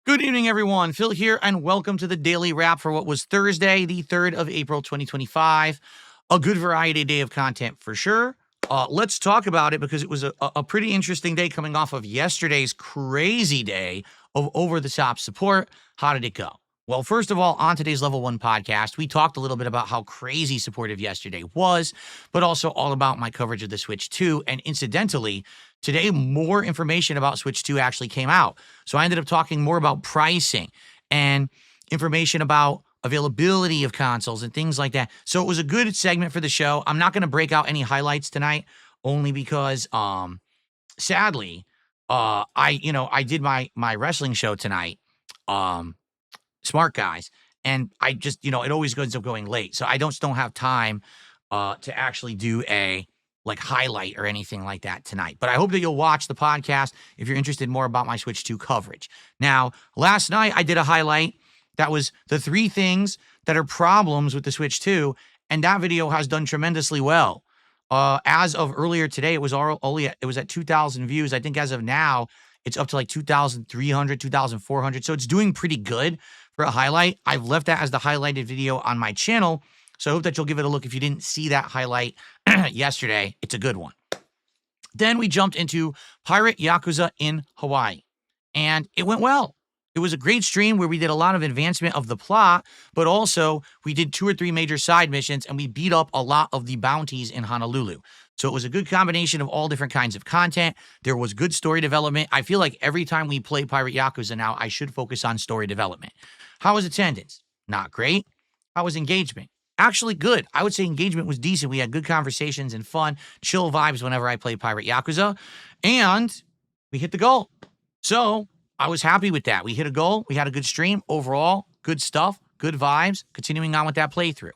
Good evening, everyone. Phil here, and welcome to the Daily Wrap for what was Thursday, the 3rd of April, 2025. A good variety day of content for sure. Let's talk about it because it was a pretty interesting day coming off of yesterday's crazy day of over-the-top support. How did it go? Well, first of all, on today's Level 1 podcast, we talked a little bit about how crazy supportive yesterday was, but also all about my coverage of the Switch 2. And incidentally, today, more information about Switch 2 actually came out. So I ended up talking more about pricing and information about availability of consoles and things like that. So it was a good segment for the show. I'm not going to break out any highlights tonight, only because, sadly, I did my wrestling show tonight, Smark guys, and I just, it always ends up going late. So I don't have time to actually do a highlight or anything like that tonight. But I hope that you'll watch the podcast if you're interested more about my Switch 2 coverage. Now, last night I did a highlight that was the 3 things that are problems with the Switch 2, and that video has done tremendously well. As of earlier today, it was at 2,000 views. I think as of now, it's up to like 2,300, 2,400. So it's doing pretty good for a highlight. I've left that as the highlighted video on my channel. So I hope that you'll give it a look if you didn't see that highlight yesterday. It's a good one. Then we jumped into Pirate Yakuza in Hawaii, and it went well. It was a great stream where we did a lot of advancement of the plot, but also we did 2 or 3 major side missions, and we beat up a lot of the bounties in Honolulu. So it was a good combination of all different kinds of content. There was good story development. I feel like every time we play Pirate Yakuza now, I should focus on story development. How was attendance? Not great. How was engagement? Actually good. I would say engagement was decent. We had good conversations and fun, chill vibes whenever I play Pirate Yakuza, and we hit the goal. So I was happy with that. We hit a goal. We had a good stream. Overall, good stuff, good vibes, continuing on with that playthrough.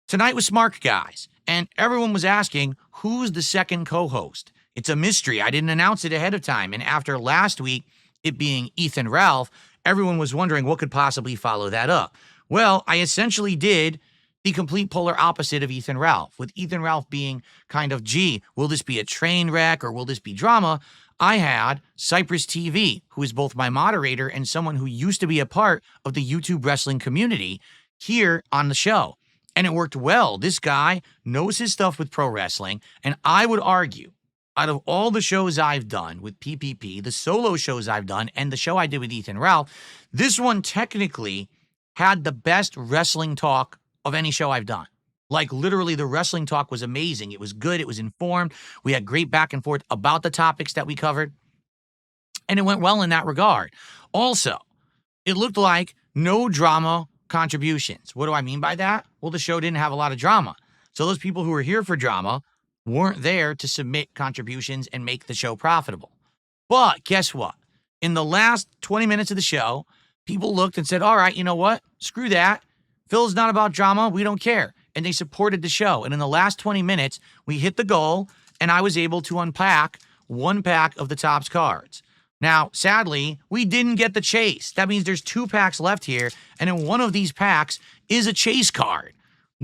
Tonight was Smark, guys, and everyone was asking, who's the second co-host? It's a mystery. I didn't announce it ahead of time, and after last week, it being Ethan Ralph, everyone was wondering what could possibly follow that up. Well, I essentially did the complete polar opposite of Ethan Ralph, with Ethan Ralph being kind of, gee, will this be a train wreck or will this be drama? I had Cypress TV, who is both my moderator and someone who used to be a part of the YouTube wrestling community, here on the show. And it worked well. This guy knows his stuff with pro wrestling, and I would argue, out of all the shows I've done with PPP, the solo shows I've done, and the show I did with Ethan Ralph, this one technically had the best wrestling talk of any show I've done. Like, literally, the wrestling talk was amazing. It was good. It was informed. We had great back and forth about the topics that we covered, and it went well in that regard. Also, it looked like no drama contributions. What do I mean by that? Well, the show didn't have a lot of drama. So those people who were here for drama weren't there to submit contributions and make the show profitable. But guess what? In the last 20 minutes of the show, people looked and said, all right, you know what? Screw that. Phil's not about drama. We don't care. And they supported the show. And in the last 20 minutes, we hit the goal, and I was able to unpack 1 pack of the Topps cards. Now, sadly, we didn't get the chase. That means there's 2 packs left here, and in one of these packs is a chase card.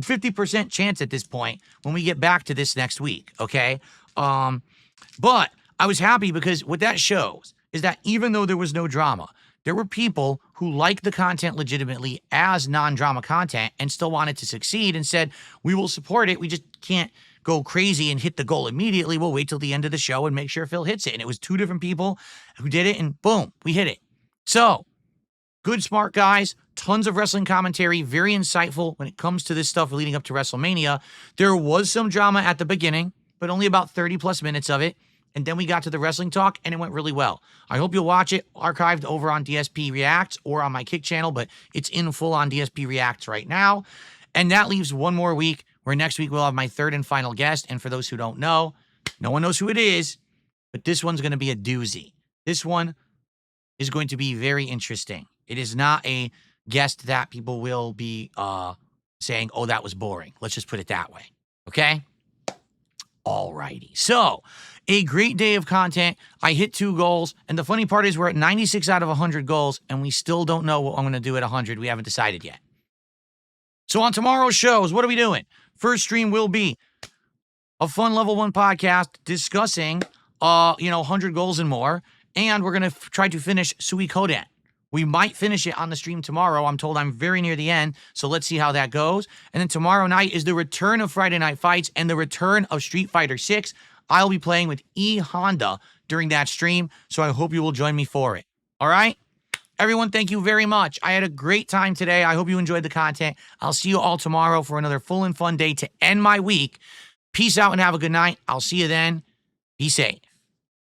50% chance at this point when we get back to this next week, okay? But I was happy because what that shows is that even though there was no drama, there were people who liked the content legitimately as non-drama content and still wanted to succeed and said, we will support it. We just can't go crazy and hit the goal immediately. We'll wait till the end of the show and make sure Phil hits it. And it was 2 different people who did it, and boom, we hit it. So, good, smart guys, tons of wrestling commentary, very insightful when it comes to this stuff leading up to WrestleMania. There was some drama at the beginning, but only about 30 plus minutes of it. And then we got to the wrestling talk, and it went really well. I hope you'll watch it archived over on DSP Reacts or on my Kick channel, but it's in full on DSP Reacts right now. And that leaves 1 more week, where next week we'll have my 3rd and final guest. And for those who don't know, no one knows who it is, but this one's going to be a doozy. This one is going to be very interesting. It is not a guest that people will be saying, oh, that was boring. Let's just put it that way. Okay? Alrighty. So, a great day of content. I hit 2 goals. And the funny part is we're at 96 out of 100 goals, and we still don't know what I'm going to do at 100. We haven't decided yet. So on tomorrow's shows, what are we doing? First stream will be a fun level 1 podcast discussing, 100 goals and more. And we're going to try to finish Suikoden. We might finish it on the stream tomorrow. I'm told I'm very near the end, so let's see how that goes. And then tomorrow night is the return of Friday Night Fights and the return of Street Fighter 6. I'll be playing with E Honda during that stream, so I hope you will join me for it. All right? Everyone, thank you very much. I had a great time today. I hope you enjoyed the content. I'll see you all tomorrow for another full and fun day to end my week. Peace out and have a good night. I'll see you then. Be safe.